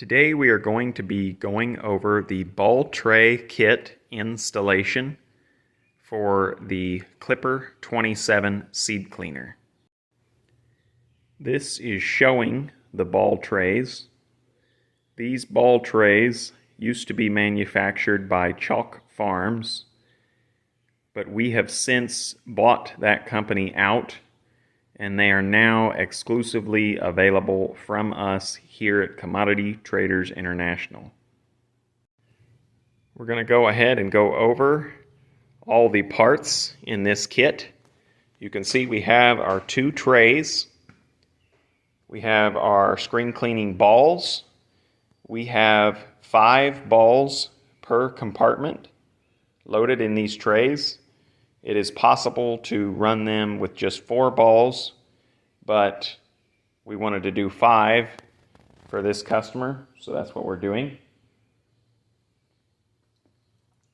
Today we are going to be going over the ball tray kit installation for the Clipper 27 seed cleaner. This is showing the ball trays. These ball trays used to be manufactured by Chalk Farms, but we have since bought that company out, and they are now exclusively available from us here at Commodity Traders International. We're going to go ahead and go over all the parts in this kit. You can see we have our two trays. We have our screen cleaning balls. We have 5 balls per compartment loaded in these trays. It is possible to run them with just 4 balls, but we wanted to do 5 for this customer, so that's what we're doing.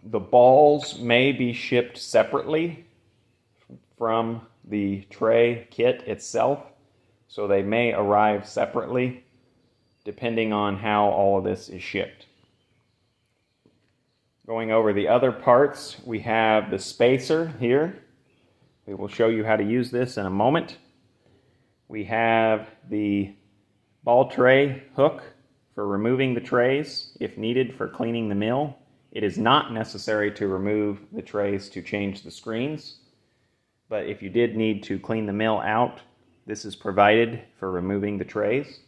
The balls may be shipped separately from the tray kit itself, so they may arrive separately depending on how all of this is shipped. Going over the other parts, we have the spacer here. We will show you how to use this in a moment. We have the ball tray hook for removing the trays if needed for cleaning the mill. It is not necessary to remove the trays to change the screens, but if you did need to clean the mill out, this is provided for removing the trays.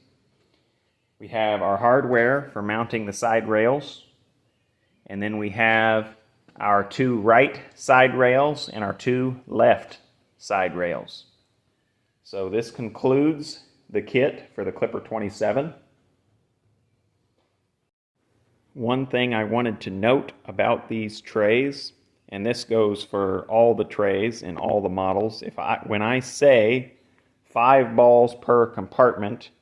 We have our hardware for mounting the side rails. And then we have our 2 right side rails and our 2 left side rails. So this concludes the kit for the Clipper 27. One thing I wanted to note about these trays, and this goes for all the trays in all the models, when I say 5 balls per compartment,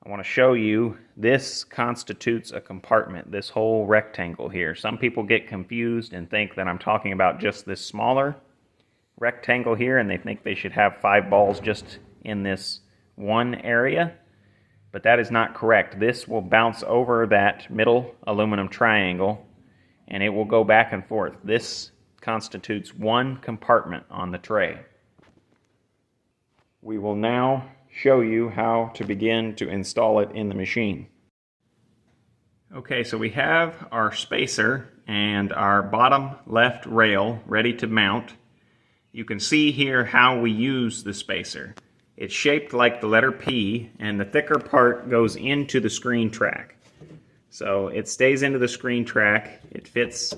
I want to show you this constitutes a compartment, this whole rectangle here. Some people get confused and think that I'm talking about just this smaller rectangle here, and they think they should have 5 balls just in this one area, but that is not correct. This will bounce over that middle aluminum triangle and it will go back and forth. This constitutes one compartment on the tray. We will now show you how to begin to install it in the machine. Okay, so we have our spacer and our bottom left rail ready to mount. You can see here how we use the spacer. It's shaped like the letter P, and the thicker part goes into the screen track. So it stays into the screen track, it fits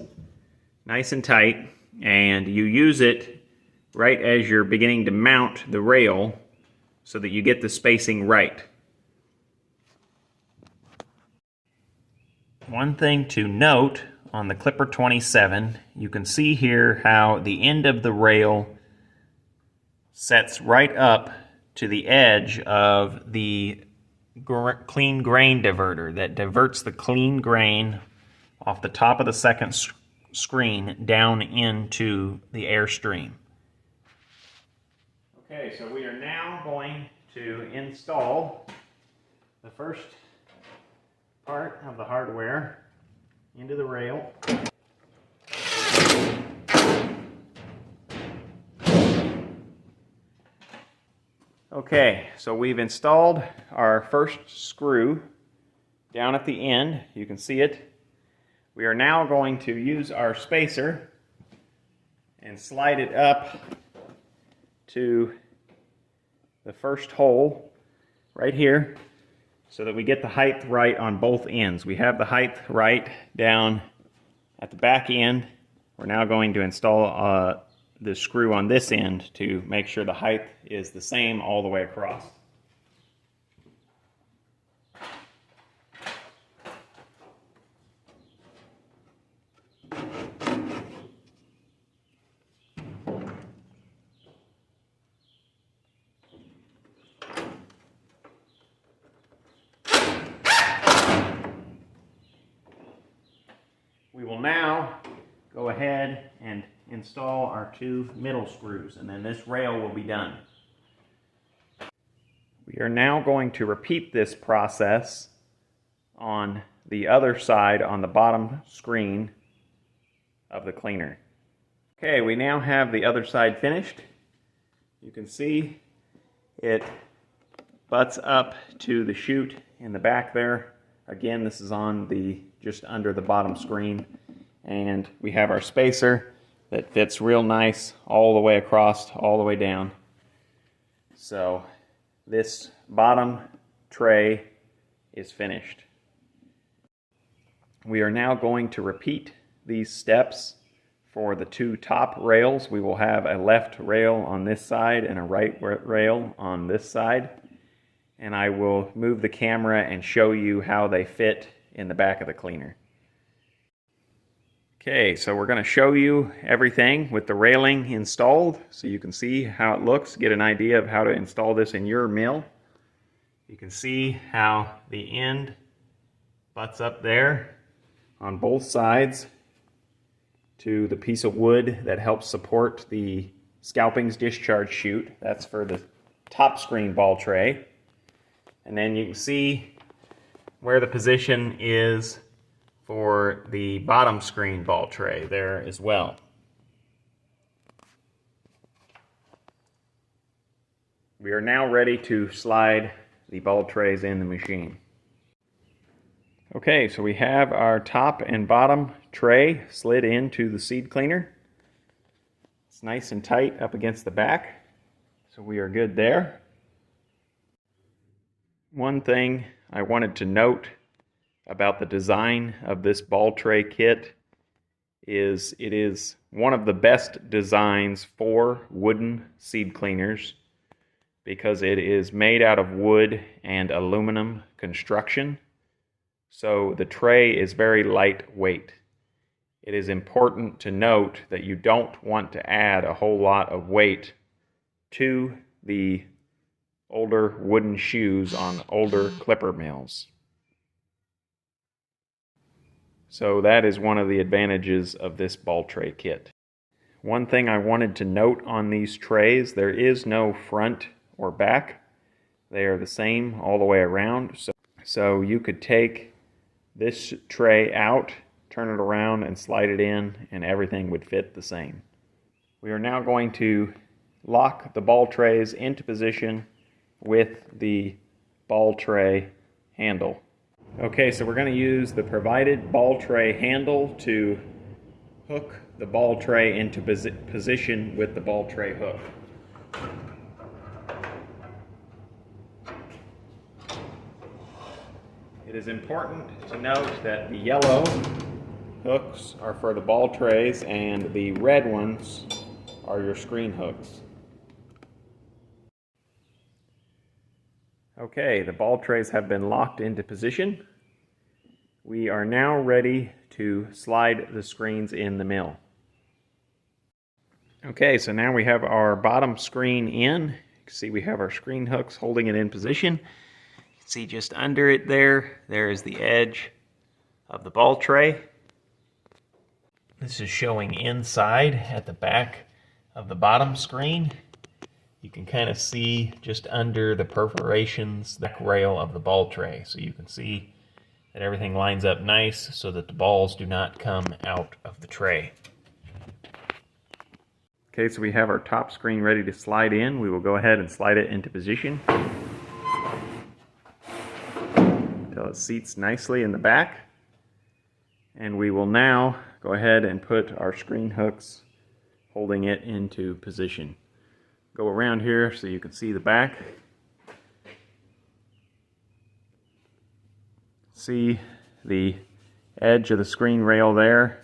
nice and tight, and you use it right as you're beginning to mount the rail so that you get the spacing right. One thing to note on the Clipper 27, you can see here how the end of the rail sets right up to the edge of the clean grain diverter that diverts the clean grain off the top of the second screen down into the airstream. Okay, so we are now going to install the first part of the hardware into the rail. Okay, so we've installed our first screw down at the end. You can see it. We are now going to use our spacer and slide it up to the first hole right here so that we get the height right on both ends. We have the height right down at the back end. We're now going to install the screw on this end to make sure the height is the same all the way across. We will now go ahead and install our 2 middle screws, and then this rail will be done. We are now going to repeat this process on the other side on the bottom screen of the cleaner. Okay, we now have the other side finished. You can see it butts up to the chute in the back there. Again, this is on the just under the bottom screen, and we have our spacer that fits real nice all the way across, all the way down. So this bottom tray is finished. We are now going to repeat these steps for the two top rails. We will have a left rail on this side and a right rail on this side. And I will move the camera and show you how they fit in the back of the cleaner. Okay, so we're going to show you everything with the railing installed so you can see how it looks, get an idea of how to install this in your mill. You can see how the end butts up there on both sides to the piece of wood that helps support the scalpings discharge chute. That's for the top screen ball tray. And then you can see where the position is for the bottom screen ball tray there as well. We are now ready to slide the ball trays in the machine. Okay, so we have our top and bottom tray slid into the seed cleaner. It's nice and tight up against the back, so we are good there. One thing I wanted to note about the design of this ball tray kit is it is one of the best designs for wooden seed cleaners because it is made out of wood and aluminum construction. So the tray is very lightweight. It is important to note that you don't want to add a whole lot of weight to the older wooden shoes on older clipper mills. So that is one of the advantages of this ball tray kit. One thing I wanted to note on these trays, there is no front or back. They are the same all the way around. So you could take this tray out, turn it around and slide it in, and everything would fit the same. We are now going to lock the ball trays into position with the ball tray handle. Okay, so we're going to use the provided ball tray handle to hook the ball tray into position with the ball tray hook. It is important to note that the yellow hooks are for the ball trays and the red ones are your screen hooks. Okay, the ball trays have been locked into position. We are now ready to slide the screens in the mill. Okay, so now we have our bottom screen in. You can see we have our screen hooks holding it in position. You can see just under it there is the edge of the ball tray. This is showing inside at the back of the bottom screen. You can kind of see just under the perforations the rail of the ball tray. So you can see that everything lines up nice so that the balls do not come out of the tray. Okay, so we have our top screen ready to slide in. We will go ahead and slide it into position until it seats nicely in the back. And we will now go ahead and put our screen hooks holding it into position. Go around here so you can see the back. See the edge of the screen rail there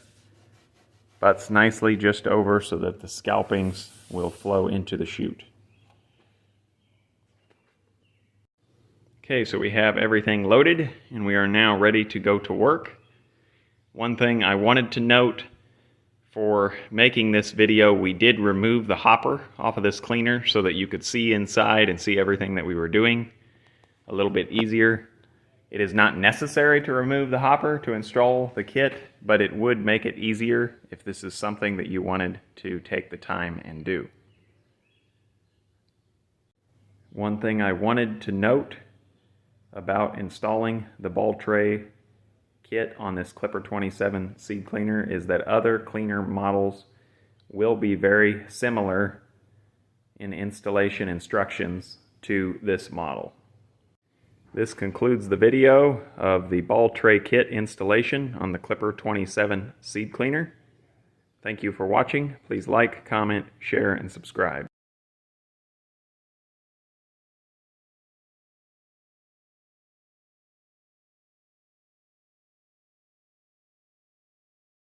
butts nicely just over so that the scalpings will flow into the chute. Okay, so we have everything loaded and we are now ready to go to work. One thing I wanted to note, for making this video, we did remove the hopper off of this cleaner so that you could see inside and see everything that we were doing a little bit easier. It is not necessary to remove the hopper to install the kit, but it would make it easier if this is something that you wanted to take the time and do. One thing I wanted to note about installing the ball tray kit on this Clipper 27 seed cleaner is that other cleaner models will be very similar in installation instructions to this model. This concludes the video of the ball tray kit installation on the Clipper 27 seed cleaner. Thank you for watching. Please like, comment, share, and subscribe.